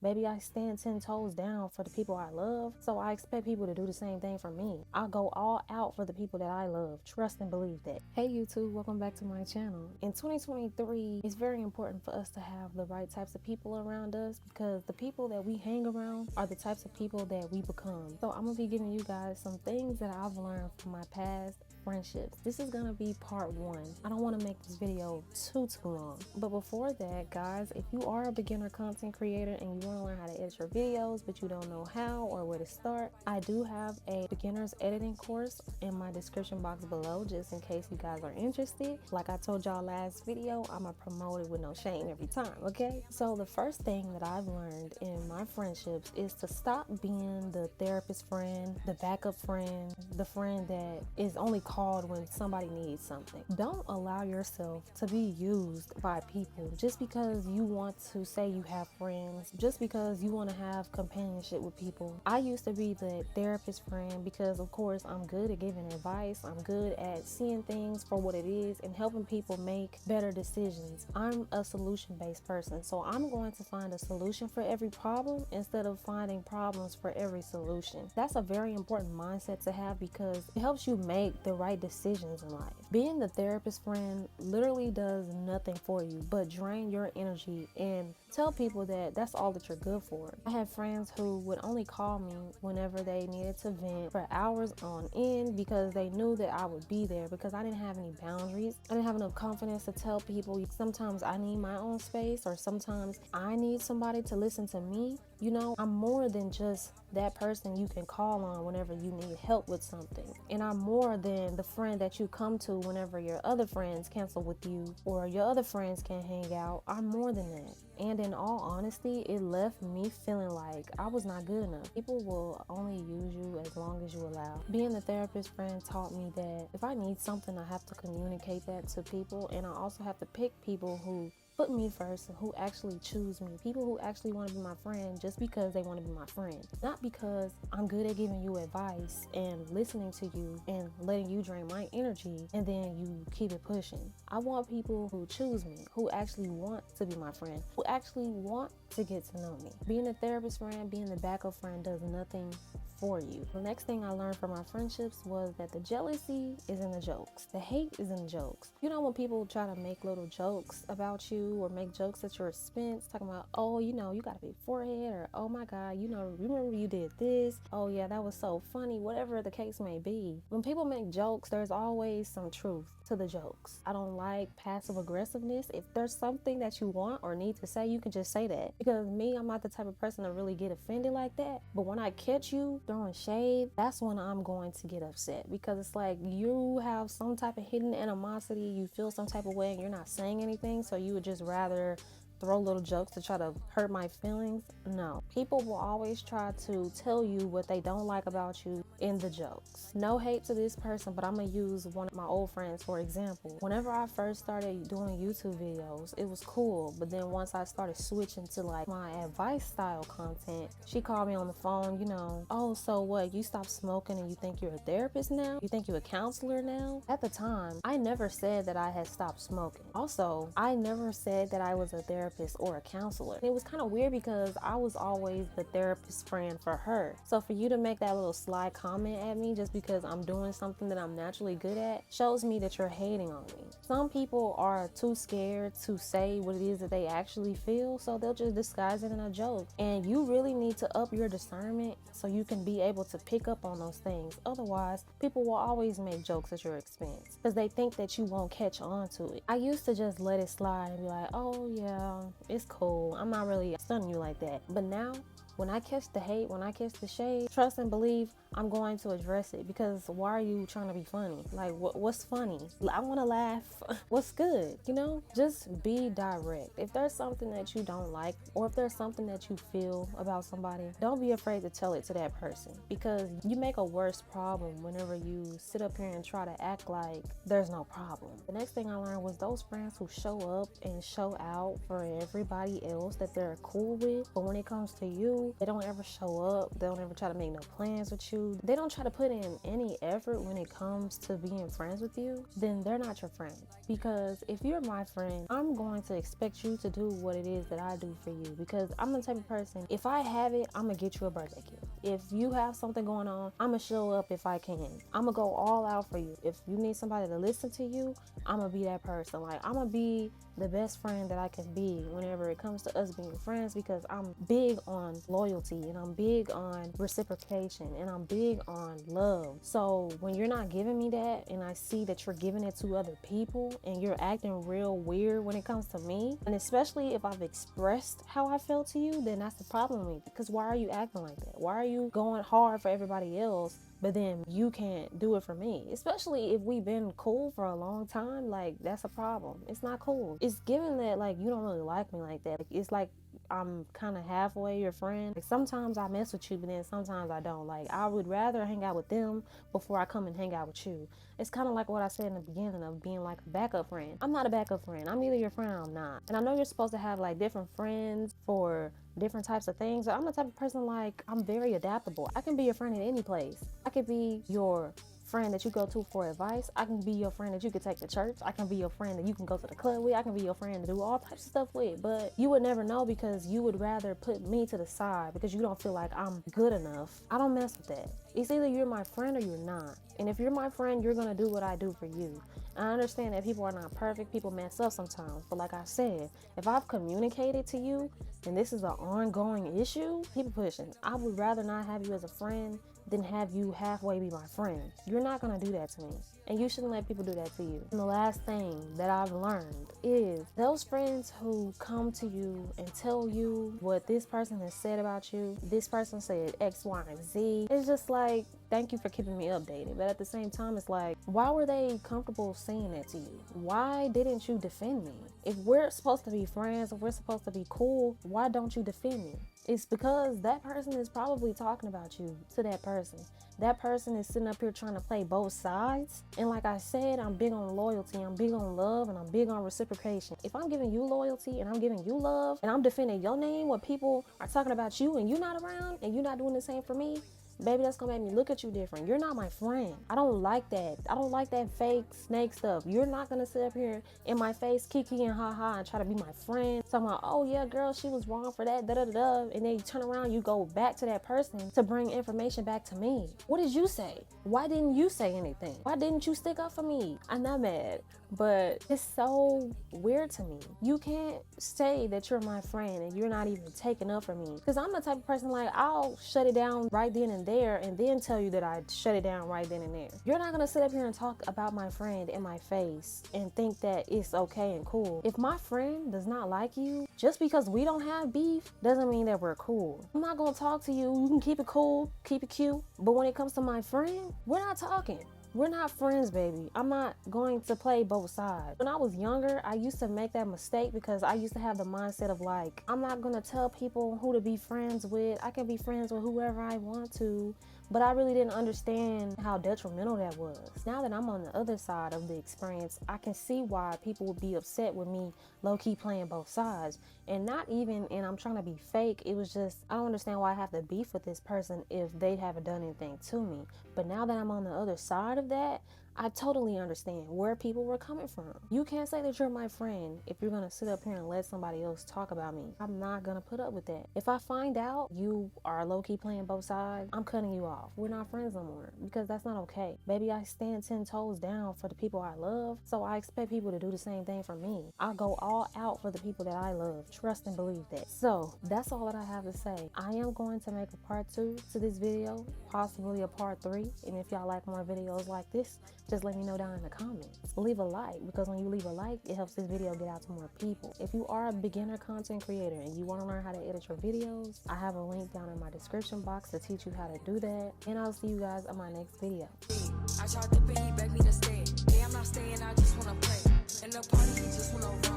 Baby, I stand 10 toes down for the people I love, so I expect people to do the same thing for me. I go all out for the people that I love. Trust and believe that. Hey YouTube, welcome back to my channel. In 2023, it's very important for us to have the right types of people around us, because the people that we hang around are the types of people that we become. So I'm gonna be giving you guys some things that I've learned from my past friendships. This is gonna be part one. I don't want to make this video too long, but before that, guys, if you are a beginner content creator and you want to learn how to edit your videos but you don't know how or where to start, I do have a beginner's editing course in my description box below, just in case you guys are interested. Like I told y'all last video, I'm gonna promote it with no shame every time, okay? So the first thing that I've learned in my friendships is to stop being the therapist friend, the backup friend, the friend that is only called when somebody needs something. Don't allow yourself to be used by people just because you want to say you have friends, just because you want to have companionship with people. I used to be the therapist friend because, of course, I'm good at giving advice. I'm good at seeing things for what it is and helping people make better decisions. I'm a solution-based person, so I'm going to find a solution for every problem instead of finding problems for every solution. That's a very important mindset to have because it helps you make the right decisions in life. Being the therapist friend literally does nothing for you but drain your energy and tell people that that's all that you're good for. I have friends who would only call me whenever they needed to vent for hours on end because they knew that I would be there, because I didn't have any boundaries. I didn't have enough confidence to tell people sometimes I need my own space, or sometimes I need somebody to listen to me. You know, I'm more than just that person you can call on whenever you need help with something. And I'm more than the friend that you come to whenever your other friends cancel with you or your other friends can't hang out. I'm more than that. And in all honesty, it left me feeling like I was not good enough. People will only use you as long as you allow. Being the therapist friend taught me that if I need something, I have to communicate that to people, and I also have to pick people who put me first and who actually choose me. People who actually want to be my friend just because they want to be my friend. Not because I'm good at giving you advice and listening to you and letting you drain my energy and then you keep it pushing. I want people who choose me, who actually want to be my friend, who actually want to get to know me. Being a therapist friend, being the backup friend does nothing for you. The next thing I learned from my friendships was that the jealousy is in the jokes. The hate is in the jokes. You know, when people try to make little jokes about you or make jokes at your expense, talking about, oh, you know, you got a big forehead, or oh my God, you know, remember you did this? Oh yeah, that was so funny, whatever the case may be. When people make jokes, there's always some truth to the jokes. I don't like passive aggressiveness. If there's something that you want or need to say, you can just say that. Because me, I'm not the type of person to really get offended like that. But when I catch you throwing shade, that's when I'm going to get upset, because it's like you have some type of hidden animosity, you feel some type of way and you're not saying anything, so you would just rather throw little jokes to try to hurt my feelings. No, people will always try to tell you what they don't like about you in the jokes. No hate to this person, but I'm gonna use one of my old friends for example. Whenever I first started doing YouTube videos, it was cool, but then once I started switching to like my advice style content, she called me on the phone, you know, oh, so what, you stopped smoking and you think you're a therapist now? You think you're a counselor now? At the time, I never said that I had stopped smoking. Also, I never said that I was a therapist or a counselor. It was kind of weird because I was always the therapist friend for her. So for you to make that little sly comment at me just because I'm doing something that I'm naturally good at shows me that you're hating on me. Some people are too scared to say what it is that they actually feel, so they'll just disguise it in a joke. And you really need to up your discernment so you can be able to pick up on those things. Otherwise, people will always make jokes at your expense because they think that you won't catch on to it. I used to just let it slide and be like, oh yeah, it's cool, I'm not really stunning you like that. But now, when I catch the hate, when I catch the shade, trust and believe I'm going to address it, because why are you trying to be funny? Like, what's funny? I want to laugh. What's good? You know, just be direct. If there's something that you don't like, or if there's something that you feel about somebody, don't be afraid to tell it to that person, because you make a worse problem whenever you sit up here and try to act like there's no problem. The next thing I learned was those friends who show up and show out for everybody else that they're cool with, but when it comes to you, you, they don't ever show up, they don't ever try to make no plans with you, they don't try to put in any effort when it comes to being friends with you, then they're not your friend. Because if you're my friend, I'm going to expect you to do what it is that I do for you, because I'm the type of person, if I have it, I'm gonna get you a birthday gift. If you have something going on, I'm gonna show up if I can. I'm gonna go all out for you. If you need somebody to listen to you, I'm gonna be that person. Like, I'm gonna be the best friend that I can be whenever it comes to us being friends, because I'm big on loyalty and I'm big on reciprocation and I'm big on love. So when you're not giving me that and I see that you're giving it to other people and you're acting real weird when it comes to me, and especially if I've expressed how I feel to you, then that's the problem with me. Because why are you acting like that? Why are you going hard for everybody else, but then you can't do it for me? Especially if we've been cool for a long time, like, that's a problem. It's not cool. It's given that, like, you don't really like me like that. Like, it's like I'm kind of halfway your friend. Like, sometimes I mess with you, but then sometimes I don't. Like, I would rather hang out with them before I come and hang out with you. It's kind of like what I said in the beginning of being like a backup friend. I'm not a backup friend. I'm either your friend or I'm not. And I know you're supposed to have like different friends for different types of things, but I'm the type of person, like, I'm very adaptable. I can be your friend in any place. I could be your friend that you go to for advice. I can be your friend that you could take to church. I can be your friend that you can go to the club with. I can be your friend to do all types of stuff with. But you would never know, because you would rather put me to the side because you don't feel like I'm good enough. I don't mess with that. It's either you're my friend or you're not. And if you're my friend, you're gonna do what I do for you. I understand that people are not perfect. People mess up sometimes. But like I said, if I've communicated to you and this is an ongoing issue, keep it pushing. I would rather not have you as a friend than have you halfway be my friend. You're not gonna do that to me. And you shouldn't let people do that to you. And the last thing that I've learned is those friends who come to you and tell you what this person has said about you, this person said X, Y, and Z. It's just like, thank you for keeping me updated. But at the same time, it's like, why were they comfortable saying that to you? Why didn't you defend me? If we're supposed to be friends, if we're supposed to be cool, why don't you defend me? It's because that person is probably talking about you to that person. That person is sitting up here trying to play both sides. And like I said, I'm big on loyalty, I'm big on love, and I'm big on reciprocation. If I'm giving you loyalty and I'm giving you love and I'm defending your name when people are talking about you and you're not around and you're not doing the same for me, baby, that's gonna make me look at you different. You're not my friend. I don't like that. I don't like that fake snake stuff. You're not gonna sit up here in my face, kiki and ha-ha, and try to be my friend. Talking about, oh yeah, girl, she was wrong for that, da-da-da-da. And then you turn around, you go back to that person to bring information back to me. What did you say? Why didn't you say anything? Why didn't you stick up for me? I'm not mad, but it's so weird to me. You can't say that you're my friend and you're not even taking up for me. Because I'm the type of person, like, I'll shut it down right then and there and then tell you that I shut it down right then and there. You're not gonna sit up here and talk about my friend in my face and think that it's okay and cool. If my friend does not like you, just because we don't have beef doesn't mean that we're cool. I'm not gonna talk to you. You can keep it cool, keep it cute, but when it comes to my friend, we're not talking. We're not friends, baby. I'm not going to play both sides. When I was younger, I used to make that mistake because I used to have the mindset of, like, I'm not gonna tell people who to be friends with. I can be friends with whoever I want to, but I really didn't understand how detrimental that was. Now that I'm on the other side of the experience, I can see why people would be upset with me low-key playing both sides. And not even, and I'm trying to be fake, it was just, I don't understand why I have to beef with this person if they haven't done anything to me. But now that I'm on the other side of that, I totally understand where people were coming from. You can't say that you're my friend if you're gonna sit up here and let somebody else talk about me. I'm not gonna put up with that. If I find out you are low-key playing both sides, I'm cutting you off. We're not friends no more, because that's not okay. Baby, I stand 10 toes down for the people I love, so I expect people to do the same thing for me. I go all out for the people that I love. Trust and believe that. So that's all that I have to say. I am going to make a part 2 to this video, possibly a part 3. And if y'all like more videos like this, just let me know down in the comments. Leave a like, because when you leave a like, it helps this video get out to more people. If you are a beginner content creator and you want to learn how to edit your videos, I have a link down in my description box to teach you how to do that. And I'll see you guys on my next video. I tried to pay, he begged me to stay. Hey, I'm not staying, I just wanna play. In the party, he just wanna run.